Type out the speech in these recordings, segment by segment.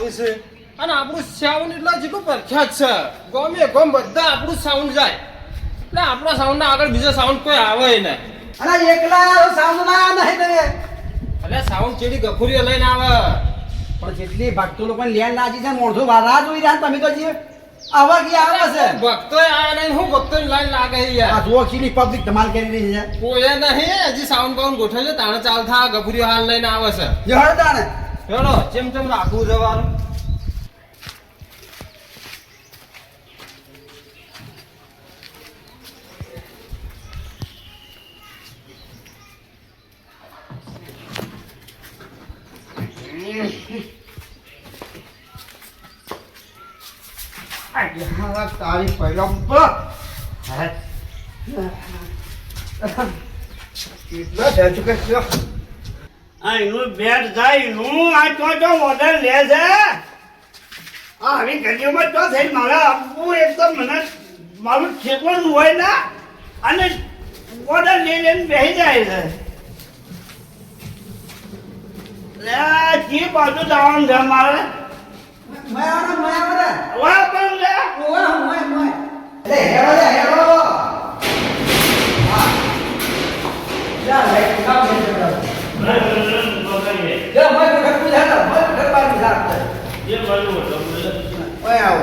આવેલી છે અને આપણું સાઉન્ડ એટલા જેટલું પ્રખ્યાત છે ગમે ગમ બધા આપણું સાઉન્ડ જાય એટલે આપણા સાઉન્ડ ના આગળ બીજો સાઉન્ડ કોઈ આવે ને અરે એકલા સાઉન્ડ ના નહીં તમે એટલે સાઉન્ડ ચેડી ગફુરીઓ લઈને આવે પણ જેટલી ભક્તો લોકો લેન લાગી છે મોઢો વારા જોઈ રહ્યા તમે તો જે આવા કે આવે છે ભક્તો આયા નહીં હું ભક્તો લાઈન લાગે યાર આ જુઓ ખીલી પબ્લિક ધમાલ કરી રહી છે કોઈ નહીં હજી સાઉન્ડ બાઉન્ડ ગોઠવે છે તાણે ચાલ થા ગફુરીઓ હાલ લઈને આવે છે જે હળતા ને હેડો જેમ તેમ રાખવું જવાનું તારી પહેલા કેટલા છે ચુકે છે આ એનું બેટ જાય એનું આ તો ઓર્ડર લે છે આ આવી ગલીઓમાં તો થઈ મારા આપવું એકદમ મને મારું ઠેકવાનું હોય ને અને ઓર્ડર લઈને બેસી જાય છે લે જે બાજુ જવાનું છે મારે વાહ પણ લે અરે હેરો લે હેરો હા જા લે કામ છે જા मैं घर को जाता मैं घर बाहर जाता ये बाजू ओए आओ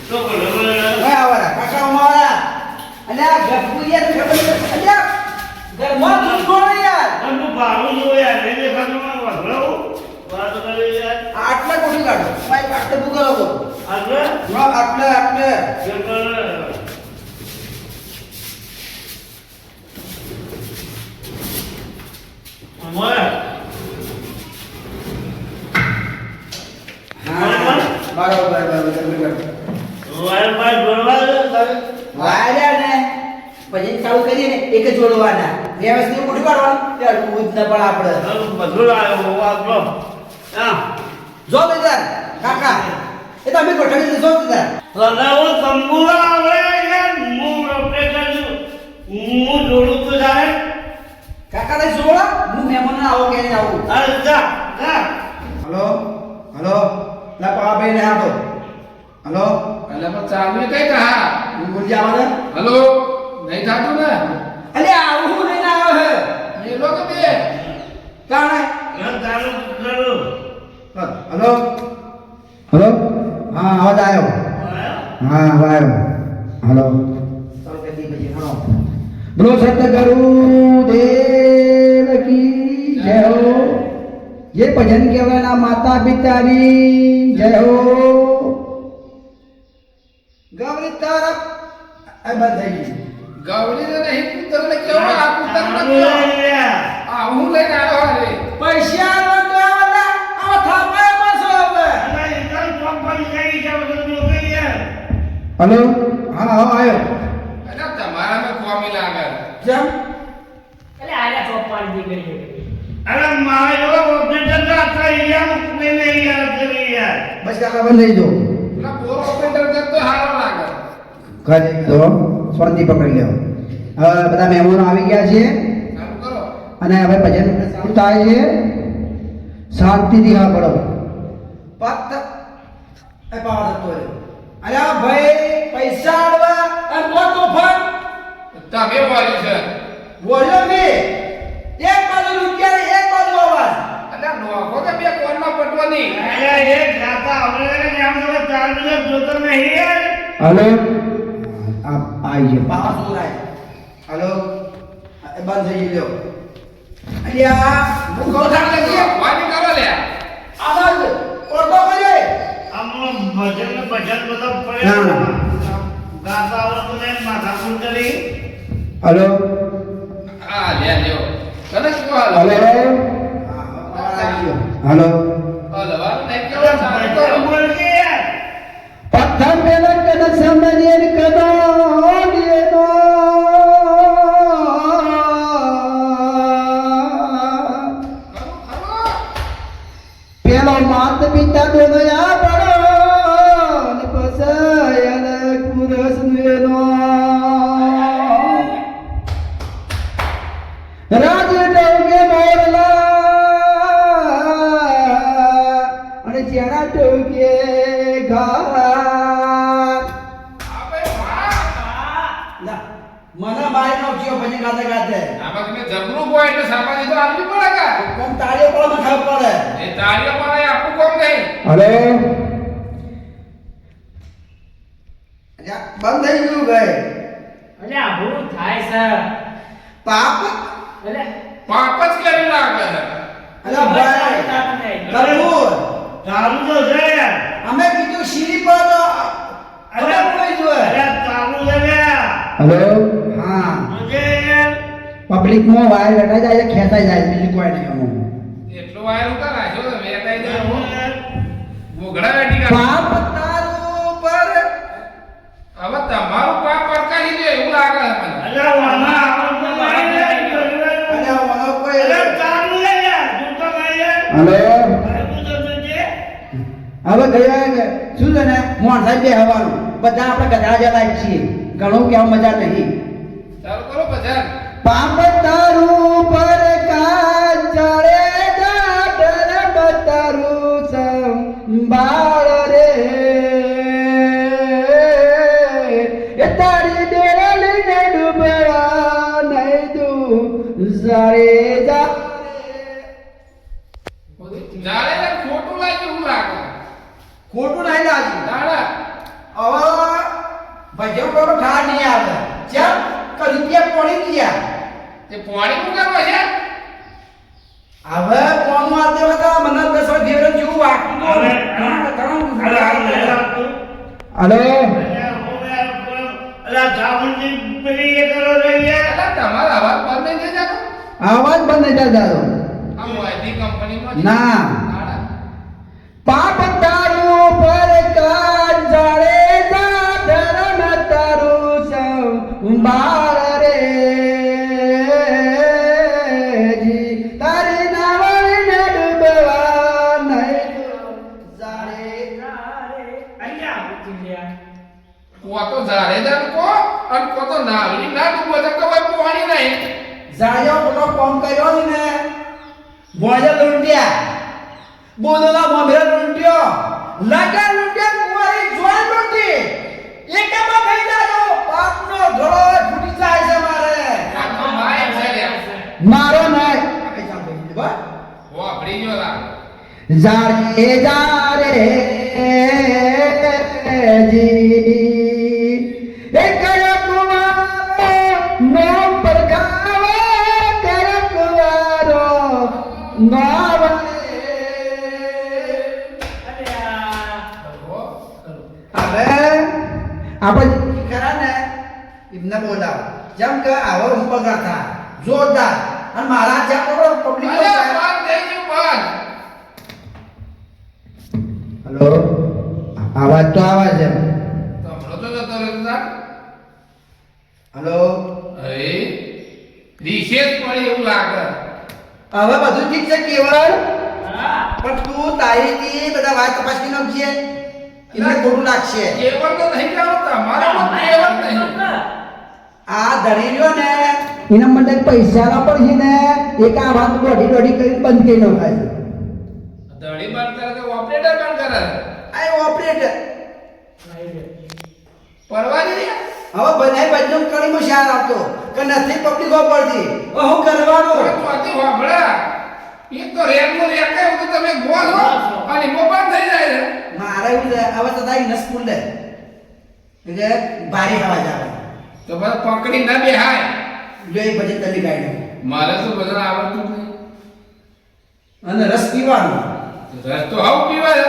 तो बोलो ओए आओ काका हमारा अल्लाह गपुरिया तो खबर अल्लाह घर में तुम कौन यार हम तो बाहर जो यार ये देखा तो मैं बोलो बात करे यार आटला कोणी काढो मैं काटते बुका लोगो आटला नो आटला आटला Amor. બરાબર વાયર જોડવા વાયર ને પછી ચાલુ કરીએ ને એક જ જોડવાના વ્યવસ્થિત મોઢું કાઢવાનું ત્યાં ઉદ ન પણ આપણે બધું આવ્યો આપલો હા જો બેટા કાકા એ તો અમે ગોઠવી દીધો બેટા લગાવો તંબુરા આવે યાર હું ઓપરેટર હું જોડું તો જાય કાકા ને જોડો હું મહેમાન આવો કે નહીં આવું અરે જા જા હલો હલો લા પાબે ને આતો હલો એટલે પણ ચાલુ કઈ કહા હું બોલ જાવ ને હલો નહીં થાતું ને અલે આવું નહીં આવ્યો હે એ લોકો બે કાણે ચાલુ ચાલુ હલો હલો હા અવાજ આવ્યો હા આવ્યો હલો ચાલો કે દી પછી હણો બોલો સતગુરુ દેવ કી જય હો ये भजन केवल ना माता पितानी जय हो गौरी तरफ आई बधाई ગૌરી ને નહીં પુત્ર ને કેવો આ પુત્ર ને આ હું લઈને આવ્યો રે पैसा नो तो वाला आ थापाय बसो હવે हेलो हां हां आयो અરે તમારા મે કોમી લાગે જમ એટલે આયા ચોપાડી દી ગઈ અરે મારો ઓપરેટર ના થઈ યાર મેને યાર કરી યાર બસ કાકા બંધ થઈ જો ના બોર ઓપરેટર કરતો હારો લાગે કરી દો સ્વાતિ પકડી લ્યો હવે બધા મહેમાનો આવી ગયા છે ચાલુ કરો અને હવે ભજન ચાલુ થાય છે શાંતિથી હા પડો પત એ પાવા જતો રહ્યો અરે ભાઈ પૈસા આડવા અને નો તોફાન તમે બોલી છે બોલ્યો મે એક બાજુ રૂપિયા ને એક બાજુ અવાજ અરે નોખો કે બે કોણ માં પટવાની અરે એક જાતા હવે ને આમ તો 4 મિનિટ જોતો નહીં યાર हेलो आप आइए पास हो रहा है हेलो बंद થઈ ગયો અલ્યા હું ગોઠા લગી વાડી કરો લે આવાજ ઓટો કરે આમ ભજન બધા ના, પડે ના. ગાતા આવડતું નહીં માથા ફૂલ કરી हेलो હા લે લ્યો કને શું હાલ हेलो हेलो હાલ વાળ નહીં કેવો ચાલુ કરો બોલ કે યાર પથ્થર મેલા કદ સમજે કદો દિએ તો પેલો માત પિતા દોનો યા પડો ને પસયન કુરસ નેનો રાજ ડોગે મોરલા ના મને મારી નાખ્યો પછી ગાતે ગાતે આમાં તમે જબરું બોય એટલે સામાજી તો આપવી પડે કા કોમ તાળીઓ પડે મને ખબર પડે એ તાળીઓ પડે આપણું કોમ નહીં અરે બંધ થઈ ગયું ભાઈ અરે આ ભૂલ થાય છે પાપ અરે પાપ જ કરી લાગે અરે ભાઈ કપૂર ચાલુ તો છે અમે કીધું સીડી પર તો અરે કોઈ જોઈએ અરે ચાલુ છે લે હેલો હા આજે પબ્લિક માં વાયર બેઠા જાય ખેંચાઈ જાય બીજું કોઈ નહીં અમુક એટલો વાયર ઉતાર રાખ્યો તો વેટાઈ જાય ગોગડા વેટી કાઢ પાપ તારું પર હવે તમારું પાપ પડકારી દે એવું લાગે છે મને અરે વાના આવતો નહીં અને ઓનો કોઈ અરે ચાલુ છે યાર તું તો નહીં યાર હેલો અરે તું તો જોજે હવે ગયા કે શું છે ને મોહન સાહેબ બે હવાનું બધા આપણે ગધડા જતા છીએ ઘણું કેવું મજા નહીં ચાલુ કરો બજાર પાપ તારું પર કાજ ચડે જાડર બતારું સંભાળ રે એ તારી ડેરા લઈને ડૂબવા નહીં તું જારે જા જાણે ને ખોટું લાગ્યું એવું લાગે ખોટું નહીં લાગ્યું દાડા હવે ભજન કરો ઠાર નહીં આવે જેમ કે રૂપિયા પડી ગયા તે પાણી નું કરવા છે હવે કોણ મારતે હતા મને દસ ફેવરેટ જેવું વાગતું અરે, અરે હલો અરે ચામુંડી પેલી એ કરો રે યાર એટલે તમારો અવાજ બંધ નહીં થઈ જતો આવાજ બંધ નહીં થતો આ મોદી કંપનીમાં ના. દાડા પાપ તારું પર કાજ જડે જા ધર્મ તારું સંભાળ રે જી તારી નાવડીને ડૂબવા નહીં તું જાણે અહીંયા કો તો જારે જાન કો અને કો તો નાવડી ના ડૂબો તો કોઈ પાણી નહીં જાયો પેલો કોમ કર્યો ને ભોજન લૂંટ્યા બોલોના મોભરે લૂંટ્યો લગા લૂંટ્યા કુંવારી જોઈ લૂંટી એકમાં થઈ જાજો પાપનો ઘોડો ફૂટી જાય છે મારે આ તો માય છે લે મારો નાય પૈસા ભરી દે ઓ આપડી જો લા જારે જારે જી એક કુંવારો નામ પર ગાવે કયા કુંવારો નામ હવે આપણે ખરા ને એમને બોલાવ જેમ કે આવો હું પગાર થાય જોરદાર અને મારા જ્યાં કરો પબ્લિક અરે બંધ થઈ ગયું બંધ હેલો અવાજ તો આવે છે તમરો તો જતો રહેતા હેલો એ રિશેષ પડી એવું લાગે હવે બધું ઠીક છે કેવળ પણ તું તારીથી બધા વાત તપાસી નાખજે એમને ખોટું લાગશે કેવળ તો નહીં જાવ તમારા પણ કેવળ નહીં આ ધણી રહ્યો ને એના માટે પૈસા ના પડશે ને એક આ વાત દોઢી કરીને બંધ કરી નાખાય ધડી બંધ કરે કે ઓપરેટર બંધ કરે આ ઓપરેટર પરવા દે હવે બનાય બજન કરી મો શાર આવતો કે નથી પબ્લિક પડતી હું કરવાનું ચોથી વાભળા એ તો રેમનું રેક એવું તો તમે ગોલ હો અને મોબાઈલ થઈ જાય છે મારે એવું છે હવે તો તારી નસ ફૂલ દે એટલે ભારી અવાજ આવે તો બસ પકડી ના બેહાય જો એ પછી તલી કાઢી મારે તો બધા આવડતું જ નહીં અને રસ પીવાનો રસ તો હાવ પીવાય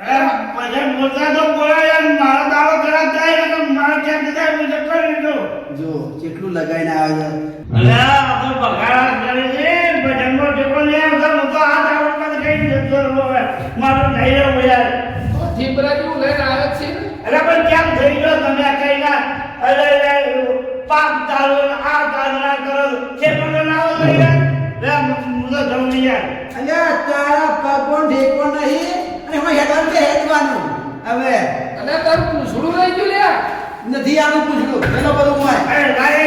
અરે ભજન બોલતા તો બોલાય યાર મારા દાડો ખરાબ થાય ને મારા ક્યાં જાય હું જતો લીધો જો કેટલું લગાઈને આવે અરે આ તો બગાડા કરે છે ભજનમાં ટેકો નહીં આવતા હું તો આ દાડો કઈ જતો રહ્યો મારો નહીં રહ્યો યાર તો ઠીબરા જેવું લઈને આવે જ છે ને. અરે પણ કેમ થઈ ગયો તમે કઈ ના અરે પાપ તારો આ તારા કરો છે પણ ના આવે યાર રે હું તો જવું નહીં યાર અલ્યા તારા પગો ઢેકો નહીં અને હું હેડવાનું કે હેડવાનું હવે અને તારું પૂછડું રહી ગયું લ્યા નથી આનું પૂછડું પેલો બધું હું અરે લાય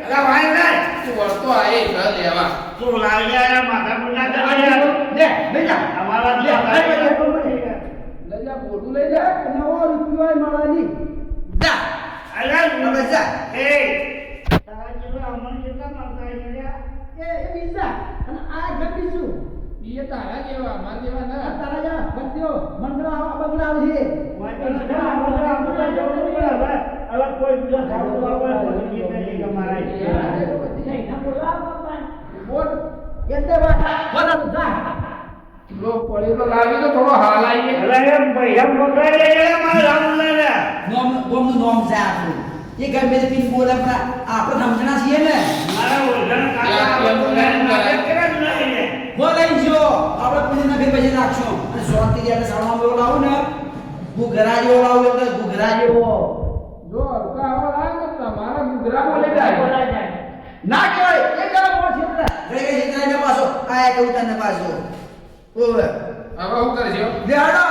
અરે ભાઈ લાય તું વળતો આયે ઘર લેવા તું લાવી યાર માથા પુના કરે યાર લે લઈ જા અમારા લે, જે લઈ જા બોલું લઈ જા નવો રૂપિયો મળવાની જા બસ જા એ તારા જેવા અમન કેટલા મારતા છે લ્યા? એ બીજા અને આ ગપી શું એ તારા જેવા મારા જેવા ના તારા જા બંધ્યો મંડળ આવા બગડા છે વાંચી ના આપણે જવું પડે હવે કોઈ બીજો ખાવું આવે ભૂલી નહીં તમારા નહીં બોલાવો બાપા. બોલ એટલે વાત બોલા જા લો પડી તો લાવી તો થોડો હાલ આવીએ અરે એમ પૈસા મોકલાઈ લે મારા રામને લે નોમ ગોમનું નોમ છે આપણું એ ગમે તે પીન બોલે પણ આપણે સમજણા છીએ ને મારા ઓળખાણ કાકા બોલાય કેમ નહીં ને બોલાઈ જો આપણે પૂરીના બે પછી નાખશું અને શાંતિથી આપણે સાણમાં બોલાવું ને ઘુઘરા જેવો લાવું એટલે ઘુઘરા જેવો જો હલકા આવા લાગે તો તમારા ગુગરા બોલે જાય બોલા જાય. ના કહેવાય એ કરો કોણ છેતરા ગઈ ગઈ છેતરા ને પાછો આ કહું તને પાછો ઓવે હવે શું કરજો બેહાડો